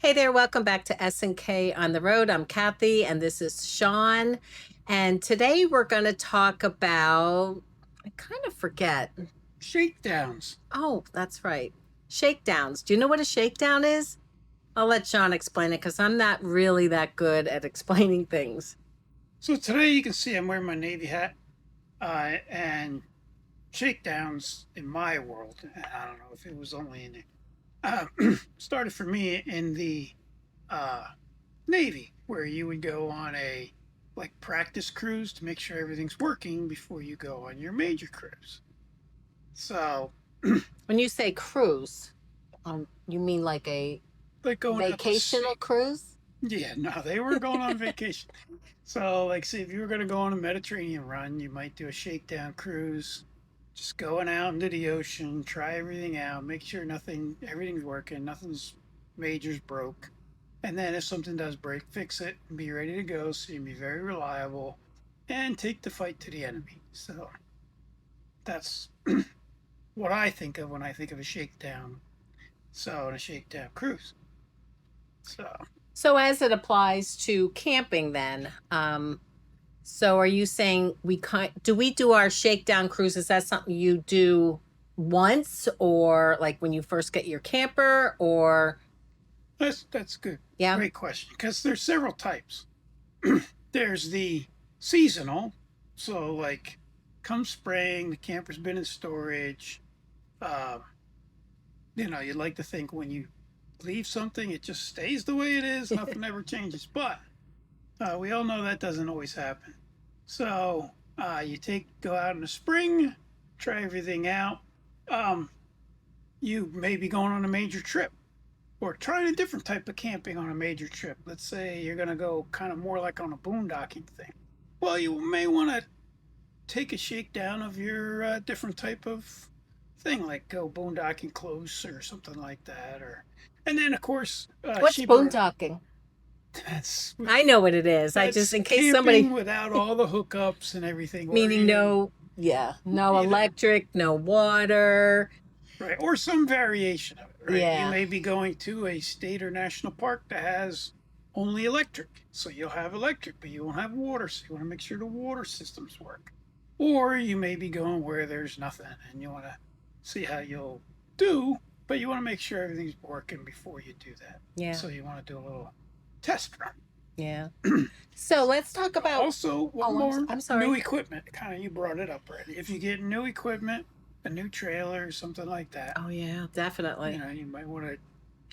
Hey there, welcome back to S&K on the Road. I'm Kathy and this is Shawn. And today we're going to talk about, I kind of forget. Shakedowns. Oh, that's right. Shakedowns. Do you know what a shakedown is? I'll let Shawn explain it because I'm not really that good at explaining things. So today you can see I'm wearing my Navy hat, and shakedowns in my world. I don't know if it was only in started for me in the uh, Navy, where you would go on a like practice cruise to make sure everything's working before you go on your major cruise. So, When you say cruise, you mean like a like going out to vacational sea. cruise? Yeah, no, they weren't going on vacation. So, like, say if you were going to go on a Mediterranean run, you might do a shakedown cruise, just going out into the ocean, try everything out, make sure everything's working, nothing's majors broke. And then if something does break, fix it and be ready to go so you can be very reliable and take the fight to the enemy. So, that's what I think of when I think of a shakedown. So, a shakedown cruise. So, So as it applies to camping then, so are you saying do we do our shakedown cruise? Is that something you do once or like when you first get your camper or that's good. yeah? Great question because there's several types. There's the seasonal. So, like, come spring, the camper's been in storage. Um, you'd like to think when you leave something, it just stays the way it is, nothing ever changes. But we all know that doesn't always happen. So, go out in the spring, try everything out. Um, you may be going on a major trip or trying a different type of camping on a major trip. Let's say you're going to go kind of more like on a boondocking thing. Well, you may want to take a shakedown of your different type of thing, like go boondocking close or something like that. Or, and then of course, What's boondocking? that's I know what it is. I just that's in case camping somebody without all the hookups and everything, or meaning even no, yeah, no you know, electric, no water. right, or some variation of it. Right, you Yeah. may be going to a state or national park that has only electric, so you'll have electric, but you won't have water. So you want to make sure the water systems work. Or you may be going where there's nothing and you want to see how you'll do, but you want to make sure everything's working before you do that. Yeah. So you want to do a little test Yeah. run. So let's talk about Also, one oh, more I'm new sorry. equipment. Kind of, you brought it up already. If you get new equipment, a new trailer, something like that, Oh yeah, definitely. you might want to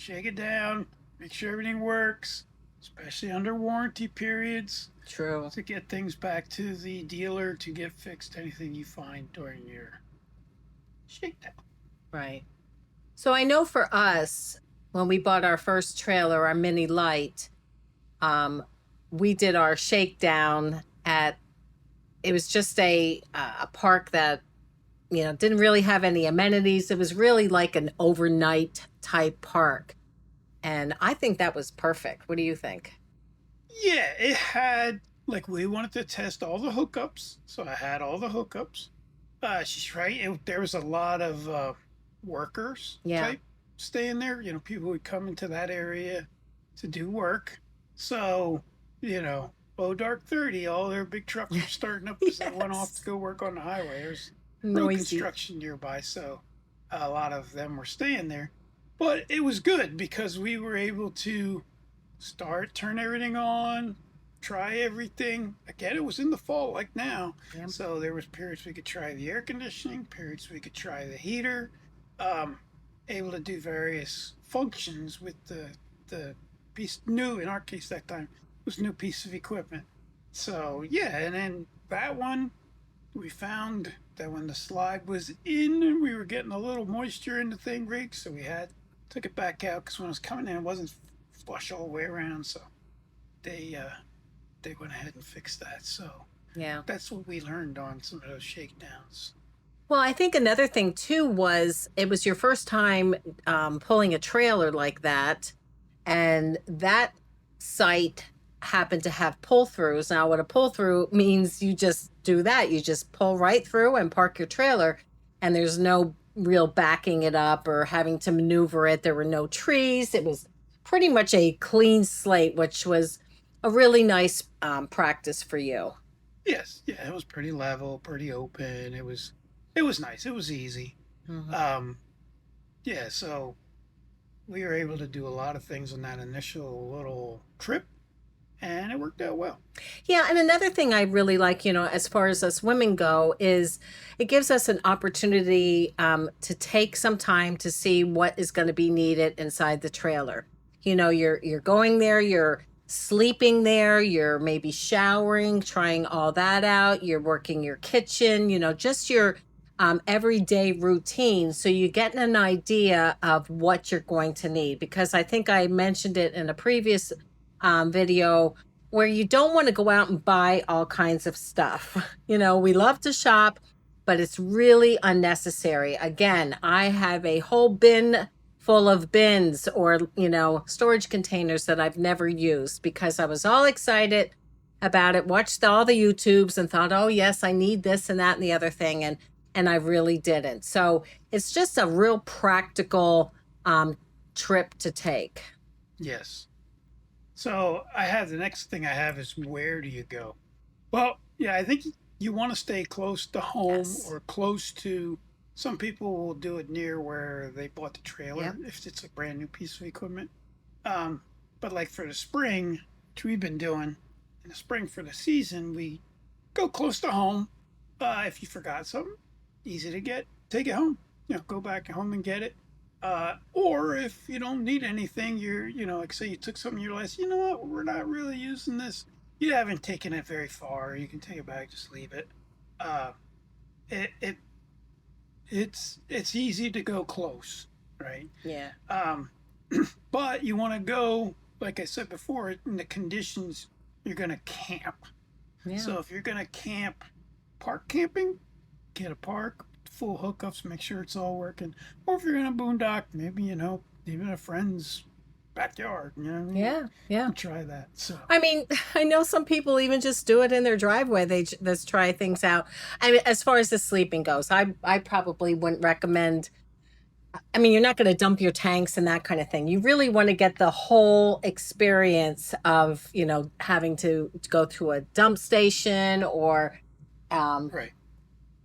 shake it down, make sure everything works, especially under warranty periods, True. to get things back to the dealer to get fixed anything you find during your shakedown. Right. So I know for us, when we bought our first trailer, our mini light, um, we did our shakedown at it was just a park that didn't really have any amenities. It was really like an overnight type park, and I think that was perfect. What do you think? Yeah, it had, like, we wanted to test all the hookups, so I had all the hookups. She's right. There was a lot of workers Yeah. type staying there. People would come into that area to do work. So, oh, dark 30, all their big trucks were starting up because they went off to Yes. go work on the highway. There's road Noisy. construction nearby, so a lot of them were staying there. But it was good because we were able to turn everything on, try everything. Again, it was in the fall like now, Yeah. so there was periods we could try the air conditioning, periods we could try the heater, um, able to do various functions with the piece new. In our case, that time was a new piece of equipment. So yeah, and then that one we found that when the slide was in, we were getting a little moisture in the thing rig, so we had took it back out because when it was coming in, it wasn't flush all the way around. So they uh, they went ahead and fixed that. So Yeah. that's what we learned on some of those shakedowns. Well, I think another thing too was it was your first time pulling a trailer like that, and that site happened to have pull throughs. Now, what a pull through means, you just do that. You just pull right through and park your trailer, and there's no real backing it up or having to maneuver it. There were no trees. It was pretty much a clean slate, which was a really nice practice for you. Yes, yeah, it was pretty level, pretty open. It was nice. It was easy. Mhm. Um, yeah, so we were able to do a lot of things on that initial little trip, and it worked out well. Yeah, and another thing I really like, as far as us women go, is it gives us an opportunity to take some time to see what is going to be needed inside the trailer. You're going there, you're sleeping there, you're maybe showering, trying all that out, you're working your kitchen, just your everyday routine. So you get an idea of what you're going to need. Because I think I mentioned it in a previous video where you don't want to go out and buy all kinds of stuff. We love to shop, but it's really unnecessary. Again, I have a whole bin full of bins or, storage containers that I've never used because I was all excited about it, watched all the YouTubes and thought, "Oh, yes, I need this and that and the other thing." And I really didn't. So it's just a real practical trip to take. Yes. So I have the next thing I have is where do you go? Well, yeah, I think you want to stay close to home Yes. or close to. Some people will do it near where they bought the trailer Yep. if it's a brand new piece of equipment. Um, but like for the spring, which we've been doing in the spring for the season, we go close to home. If you forgot something, easy to get, take it home. Go back home and get it. Or if you don't need anything, like say you took something, you're like, you know what, we're not really using this. You haven't taken it very far. You can take it back, just leave it. Uh, it, it it's easy to go close, right? Yeah. Um, but you want to go, like I said before, in the conditions you're going to camp. Yeah. So if you're going to camp, park camping, get a park, full hookups, make sure it's all working. Or if you're going to boondock, maybe, even a friend's backyard, you know what I mean? Yeah. Yeah. Try that. So, I mean, I know some people even just do it in their driveway. Let's try things out. I mean, as far as the sleeping goes, I probably wouldn't recommend. I mean, you're not going to dump your tanks and that kind of thing. You really want to get the whole experience of, having to go to a dump station or, um, right.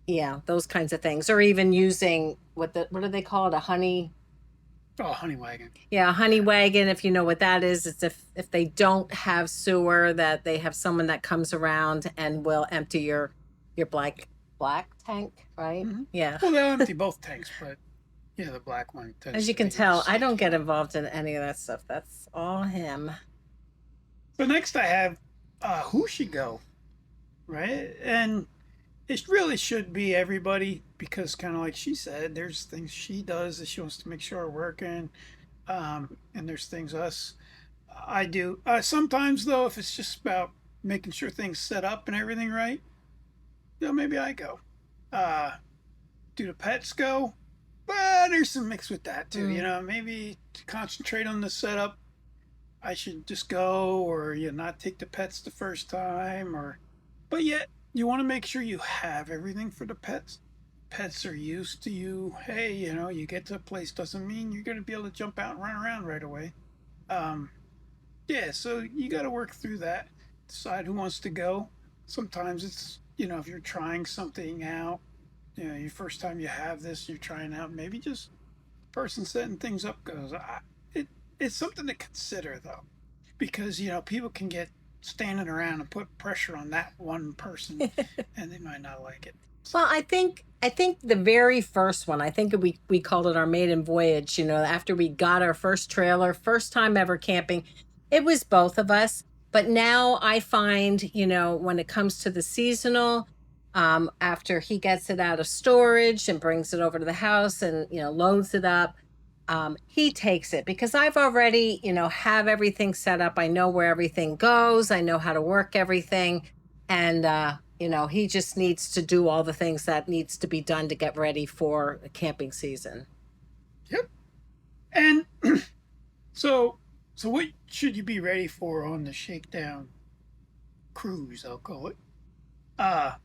yeah, those kinds of things, or even using what do they call it? A honey. Oh, honey wagon. Yeah, a honey Yeah. wagon, if you know what that is, it's if they don't have sewer, that they have someone that comes around and will empty your black tank, right? Mm-hmm. Yeah. Well, they'll empty both tanks, but yeah, the black one tends As you to can be tell, I don't get safer. involved in any of that stuff. That's all him. So next I have who should go, right? And it really should be everybody because kind of like she said, there's things she does that she wants to make sure are working, and there's things I do. Sometimes though, if it's just about making sure things set up and everything right, maybe I go. Uh, do the pets go? Well, there's some mix with that too. Mm. Maybe to concentrate on the setup, I should just go, or not take the pets the first time, or. But yet, you want to make sure you have everything for the pets. Pets are used to you. Hey, you get to a place doesn't mean you're going to be able to jump out and run around right away. Um, yeah, so you got to work through that. Decide who wants to go. Sometimes it's if you're trying something out, your first time you have this, you're trying out. Maybe just the person setting things up goes. It's something to consider though, because people can get standing around and put pressure on that one person, and they might not like it. So, Well, I think the very first one, I think we called it our maiden voyage, after we got our first trailer, first time ever camping, it was both of us. But now I find, when it comes to the seasonal, after he gets it out of storage and brings it over to the house and, loads it up, he takes it because I've already, have everything set up. I know where everything goes. I know how to work everything. And, he just needs to do all the things that needs to be done to get ready for a camping season. yep. And so what should you be ready for on the Shakedown cruise? I'll call it. Uh,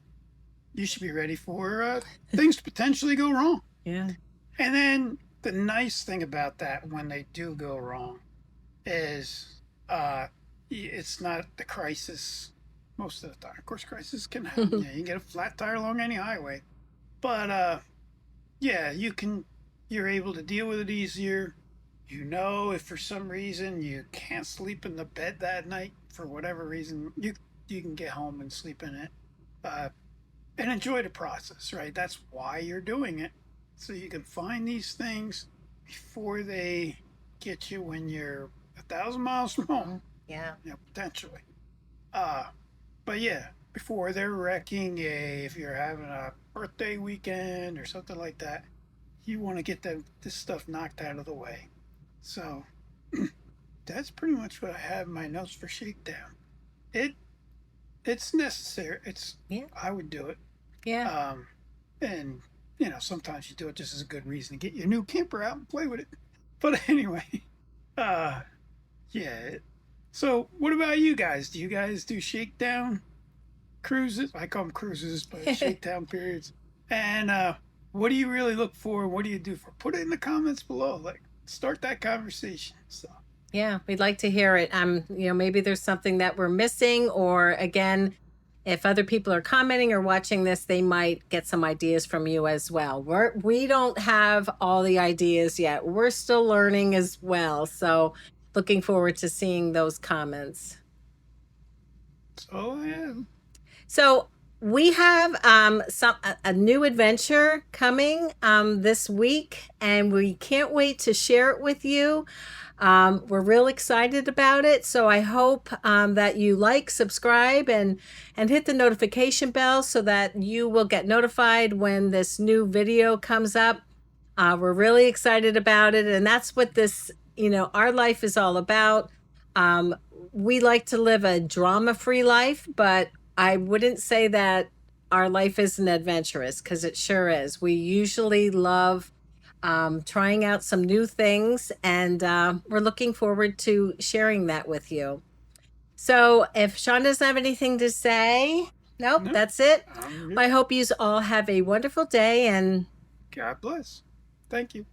you should be ready for things to potentially go wrong. Yeah. And then the nice thing about that, when they do go wrong, is it's not the crisis most of the time. Of course, crisis can happen. Yeah, you can get a flat tire along any highway, but yeah, you're able to deal with it easier. You know, if for some reason you can't sleep in the bed that night for whatever reason, you can get home and sleep in it, uh, and enjoy the process. Right, that's why you're doing it, so you can find these things before they get you when you're 1,000 miles from home. Yeah. You know, potentially. Uh, but yeah, before they're wrecking if you're having a birthday weekend or something like that, you want to get this stuff knocked out of the way. So that's pretty much what I have in my notes for Shakedown. It it's necessary. It's Yeah. I would do it. Yeah. Um, and sometimes you do it just as a good reason to get your new camper out and play with it. But anyway, uh, yeah. So what about you guys? Do you guys do Shakedown cruises? I call them cruises, but Shakedown periods. And what do you really look for? What do you do for? Put it in the comments below. Like, start that conversation. So Yeah, we'd like to hear it. Maybe there's something that we're missing, or again, if other people are commenting or watching this, they might get some ideas from you as well. We don't have all the ideas yet. We're still learning as well. So looking forward to seeing those comments. so yeah. So we have a new adventure coming this week, and we can't wait to share it with you. We're real excited about it. So I hope that you like, subscribe, and hit the notification bell so that you will get notified when this new video comes up. We're really excited about it, and that's what our life is all about. Um, we like to live a drama-free life, but I wouldn't say that our life isn't adventurous, because it sure is. We usually love trying out some new things, and we're looking forward to sharing that with you. So if Shawn doesn't have anything to say, nope, No, that's it. I'm good. Well, I hope you all have a wonderful day, and God bless. Thank you.